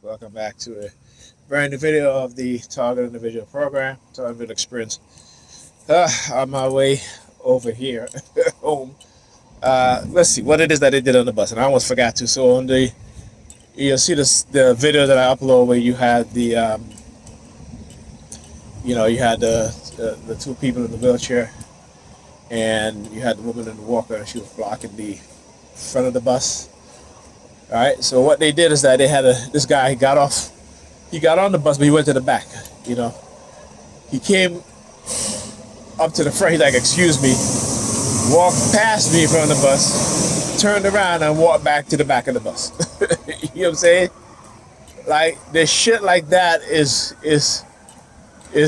Welcome back to a brand new video of the Target Individual Program, Target Individual Experience. On my way over here home, let's see what it is that they did on the bus, and I almost forgot to. So on you'll see the video that I upload where you had the two people in the wheelchair, and you had the woman in the walker, and she was blocking the front of the bus. All right. So what they did is that they had this guy. He got on the bus, but he went to the back. He came up to the front. He's like, "Excuse me," walked past me in front of the bus, turned around and walked back to the back of the bus. You know what I'm saying? Like the shit like that is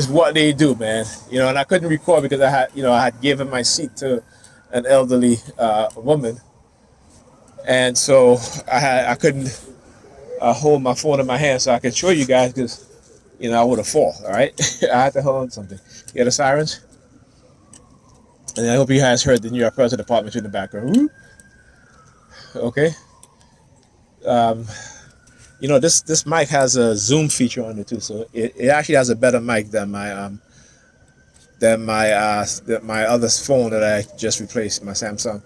what they do, man. And I couldn't record because I had given my seat to an elderly woman, and so I couldn't hold my phone in my hand so I could show you guys because I would have fall. All right, I had to hold on to something. You hear the sirens, and I hope you guys heard the New York Predators Department in the background. Woo. Okay. This mic has a zoom feature on it too, so it actually has a better mic than my other phone that I just replaced, my Samsung.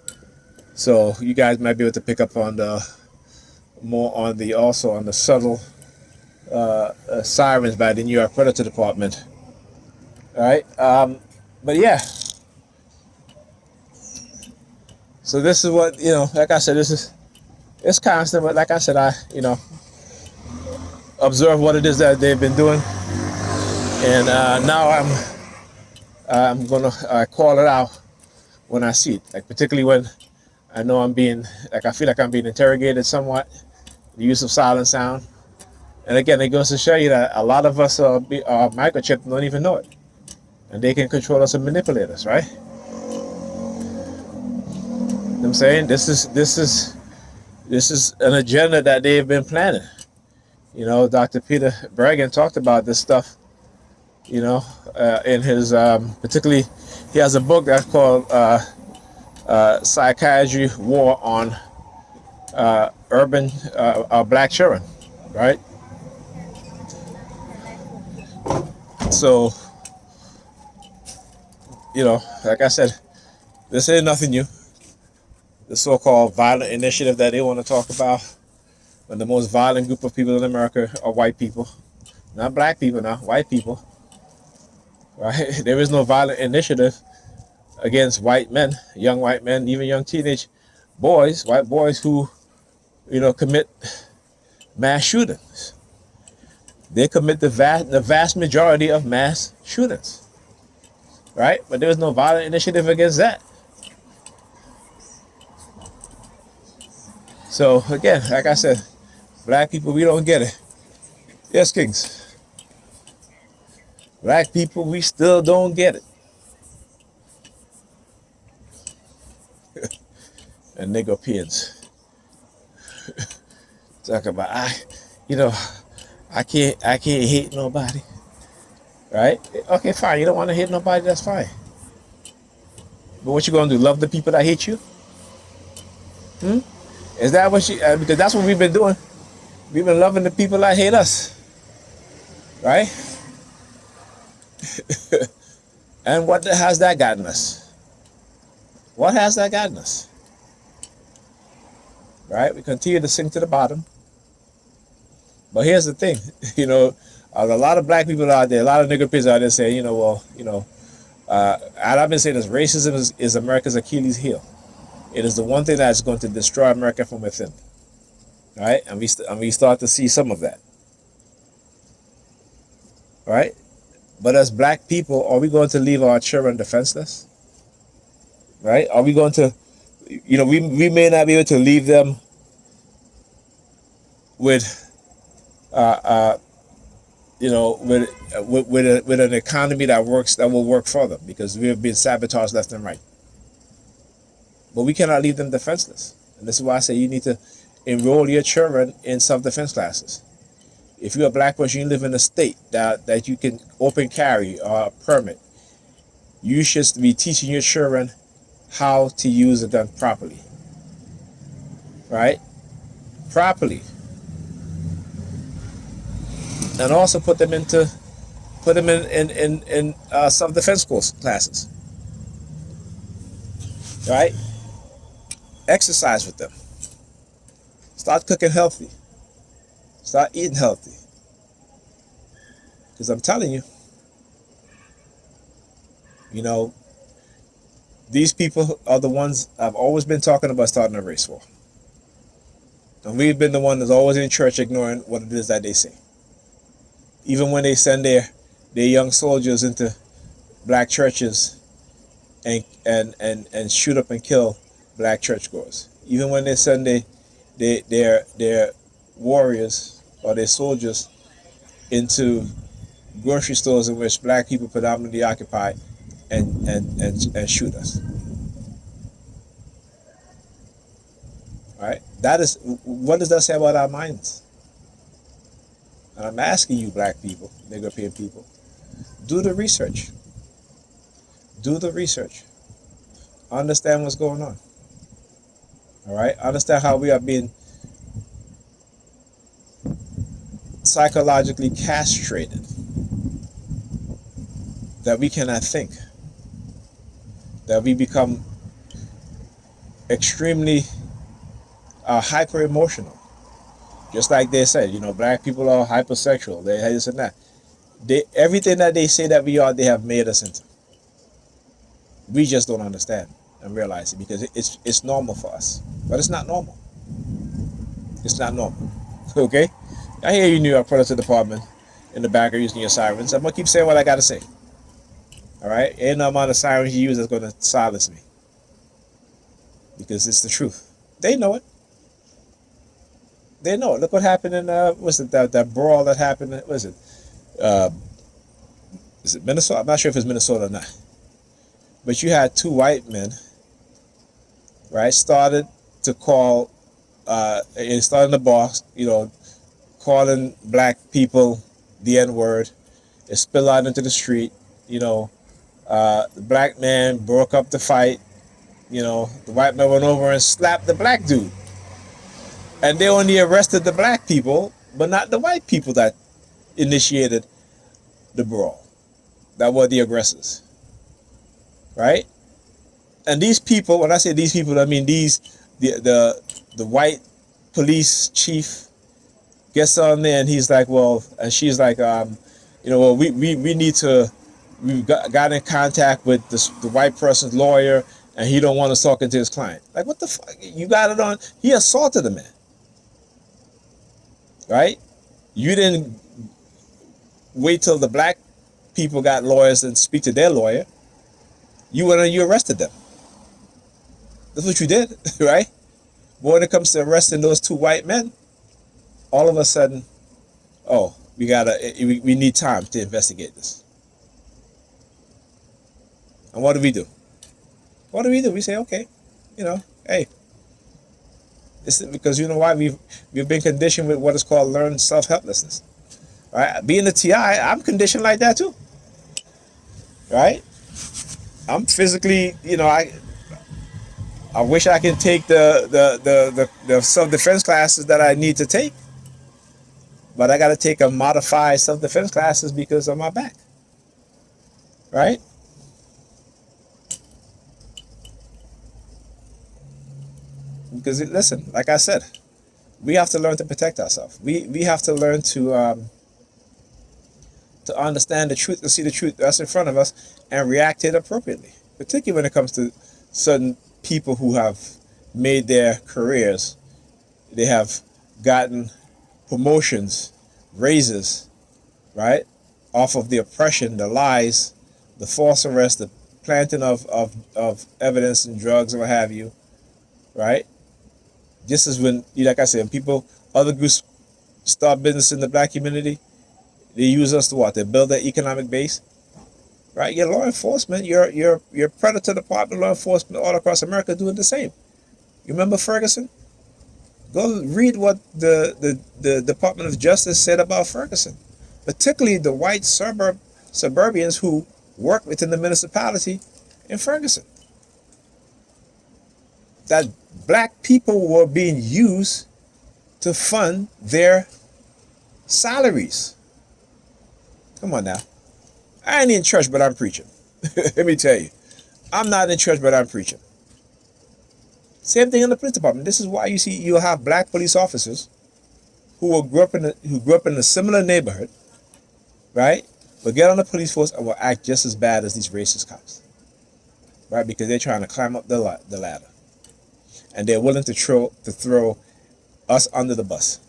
So you guys might be able to pick up on the subtle sirens by the New York Predator Department. All right, but yeah. So this is what like I said, it's constant, but like I said, I observe what it is that they've been doing, and now I'm gonna call it out when I see it, like particularly when I know I feel like I'm being interrogated somewhat. The use of silent sound, and again, it goes to show you that a lot of us are microchipped and don't even know it, and they can control us and manipulate us, right? You know what I'm saying this is an agenda that they've been planning. Dr. Peter Breggin talked about this stuff, in his, particularly, he has a book that's called Psychiatry War on Urban Black Children, right? So, like I said, this ain't nothing new. The so-called violent initiative that they want to talk about, when the most violent group of people in America are white people, not black people now, white people, right? There is no violent initiative against white men, young white men, even young teenage boys, white boys who, commit mass shootings. They commit the vast majority of mass shootings, right? But there is no violent initiative against that. So again, like I said, black people, we don't get it. Yes, Kings. Black people, we still don't get it. And nigger talk about I can't hate nobody. Right? Okay, fine. You don't want to hate nobody, that's fine. But what you gonna do? Love the people that hate you? Is that what because that's what we've been doing. We've been loving the people that hate us. Right? And what has that gotten us? What has that gotten us? Right? We continue to sink to the bottom. But here's the thing, a lot of black people out there, a lot of nigger pigs out there saying, and I've been saying this, racism is America's Achilles heel. It is the one thing that's going to destroy America from within. Right? And we start to see some of that. Right? But as black people, are we going to leave our children defenseless? Right? Are we going to, we may not be able to leave them with with an economy that will work for them, because we have been sabotaged left and right. But we cannot leave them defenseless, and this is why I say you need to enroll your children in self-defense classes. If you're a black person, you live in a state that you can open carry or a permit, you should be teaching your children how to use a gun properly. Right? Properly. and also put them in self-defense course classes, right? Exercise with them. Start cooking healthy. Start eating healthy. Because I'm telling you, you know, these people are the ones I've always been talking about starting a race war. And we've been the one that's always in church ignoring what it is that they say. Even when they send their young soldiers into black churches and shoot up and kill black churchgoers. Even when they send their warriors or their soldiers into grocery stores in which black people predominantly occupy and shoot us. Right? That is, what does that say about our minds? And I'm asking you, black people, European people, do the research. Do the research. Understand what's going on. All right? Understand how we are being psychologically castrated. That we cannot think. That we become extremely hyper emotional. Just like they said, you know, black people are hypersexual. They this and that. Everything that they say that we are, they have made us into. We just don't understand and realize it because it's normal for us, but it's not normal. It's not normal. Okay, I hear you, New York Predators Department, in the back are using your sirens. I'm gonna keep saying what I gotta say. All right, ain't no amount of sirens you use that's gonna silence me because it's the truth. They know it. They know it. Look what happened in what's it that brawl that happened? Was it is it Minnesota? I'm not sure if it's Minnesota or not. But you had two white men, right? Started to call, it started in the bar, you know, calling black people the N-word. It spilled out into the street, you know. The black man broke up the fight, you know. The white man went over and slapped the black dude. And they only arrested the black people, but not the white people that initiated the brawl. That were the aggressors, right? And these people, when I say these people, I mean the white police chief gets on there and he's like, well, and she's like, you know, well, we need to, we've got in contact with the white person's lawyer and he don't want us talking to his client. Like, what the fuck? You got it on? He assaulted the man, right? You didn't wait till the black people got lawyers and speak to their lawyer. You went and you arrested them. That's what you did, right? But when it comes to arresting those two white men, all of a sudden, oh, we need time to investigate this. And what do we do? What do we do? We say, okay, you know, hey, this is because you know why we've been conditioned with what is called learned self-helplessness. Right? Being a TI, I'm conditioned like that too. Right? I'm physically, you know, I wish I could take the self-defense classes that I need to take. But I got to take a modified self-defense classes because of my back. Right? Because, listen, like I said, we have to learn to protect ourselves. We have to learn to understand the truth, to see the truth that's in front of us and react to it appropriately. Particularly when it comes to certain people who have made their careers. They have gotten promotions, raises, right? Off of the oppression, the lies, the false arrest, the planting of evidence and drugs and what have you, right? Just as when, like I said, when people, other groups start business in the black community, they use us to what? They build their economic base, right? Your law enforcement, your predator department, law enforcement all across America doing the same. You remember Ferguson? Go read what the Department of Justice said about Ferguson, particularly the white suburbians who work within the municipality in Ferguson. That black people were being used to fund their salaries. Come on now. I ain't in church, but I'm preaching. Let me tell you. I'm not in church, but I'm preaching. Same thing in the police department. This is why you'll have black police officers who grew up in a similar neighborhood, right? But get on the police force and will act just as bad as these racist cops, right? Because they're trying to climb up the ladder, and they're willing to throw us under the bus,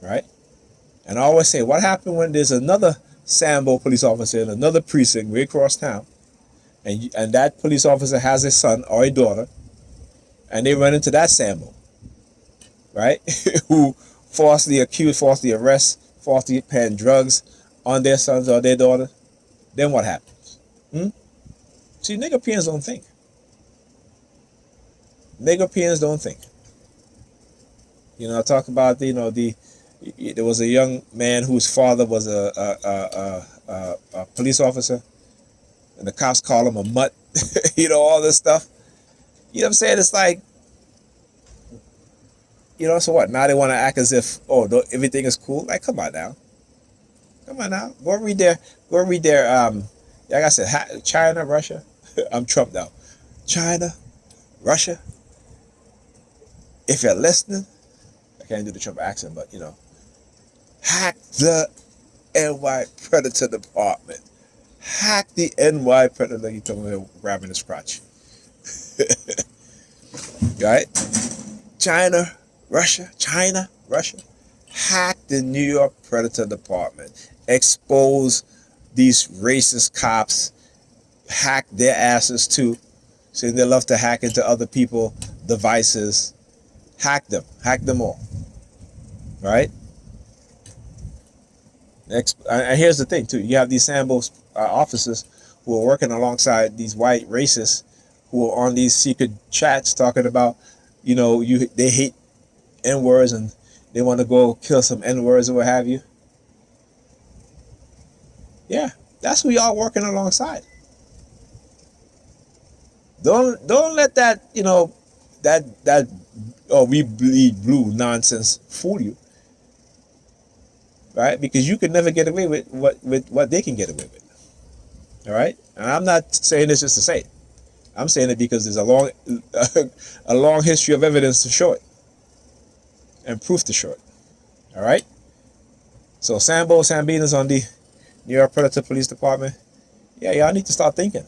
right? And I always say, what happened when there's another Sambo police officer in another precinct way across town, and that police officer has a son or a daughter, and they run into that Sambo, right? Who falsely accused, falsely arrest, falsely paying drugs on their sons or their daughter. Then what happens? See, nigger peons don't think. Nigger peons don't think. You know, I talk about there was a young man whose father was a police officer, and the cops call him a mutt. All this stuff. You know what I'm saying? It's like, so what? Now they want to act as if, everything is cool. Like, come on now. Go read their, like I said, China, Russia. I'm Trump now. China, Russia. If you're listening, I can't do the Trump accent, but hack the NY Predator Department. Hack the NY Predator. You talking about grabbing his crotch. Right? China, Russia. Hack the New York Predator Department. Expose these racist cops. Hack their asses too. Saying they love to hack into other people's devices. Hack them all. Right? And here's the thing too. You have these Sambo officers who are working alongside these white racists who are on these secret chats talking about, they hate N-words and they want to go kill some N-words or what have you. Yeah, that's who y'all working alongside. Don't let that, that we bleed blue nonsense fool you. Right? Because you can never get away with what they can get away with. All right? And I'm not saying this just to say it. I'm saying it because there's a long history of evidence to show it. And proof to show it. All right? So Sambinas on the New York Predator Police Department, yeah, y'all need to start thinking.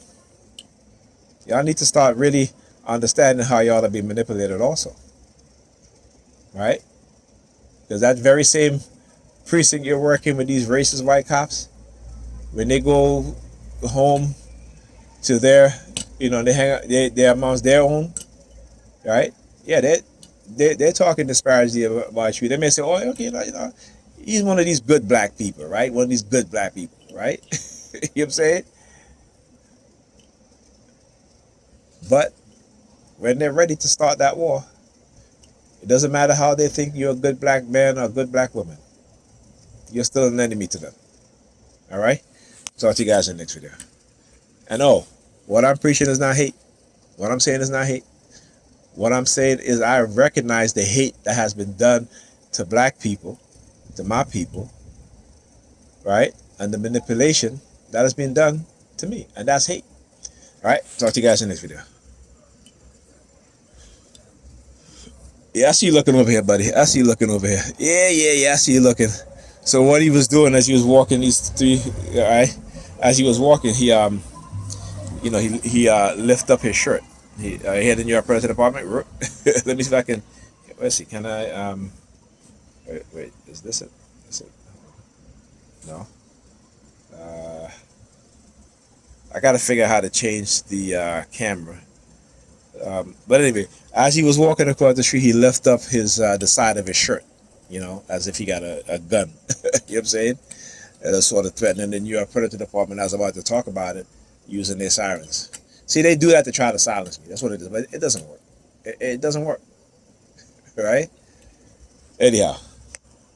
Y'all need to start really understanding how y'all are being manipulated also. Right? Because that very same precinct you're working with these racist white cops, when they go home to their, they hang out, they're amongst their own, right? Yeah, they're talking disparagingly about you. They may say, oh, okay, he's one of these good black people, right? One of these good black people, right? You know what I'm saying? But when they're ready to start that war, it doesn't matter how they think you're a good black man or a good black woman. You're still an enemy to them. All right? Talk to you guys in the next video. And what I'm preaching is not hate. What I'm saying is not hate. What I'm saying is I recognize the hate that has been done to black people, to my people, right? And the manipulation that has been done to me. And that's hate. All right? Talk to you guys in the next video. Yeah, I see you looking over here, buddy. I see you looking over here. Yeah, I see you looking. So what he was doing as he was walking these three, all right? As he was walking, he lift up his shirt. He had the New York Predator Department. Let me see if I can. Let's see. Can I? Wait. Is this it? Is it? No. I got to figure out how to change the camera. But anyway, as he was walking across the street, he lifted up the side of his shirt, as if he got a gun. You know what I'm saying? And sort of threatening the New York Predator Department. I was about to talk about it, using their sirens. See, they do that to try to silence me. That's what it is. But it doesn't work. It doesn't work. Right? Anyhow,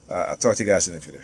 I'll talk to you guys in the next video.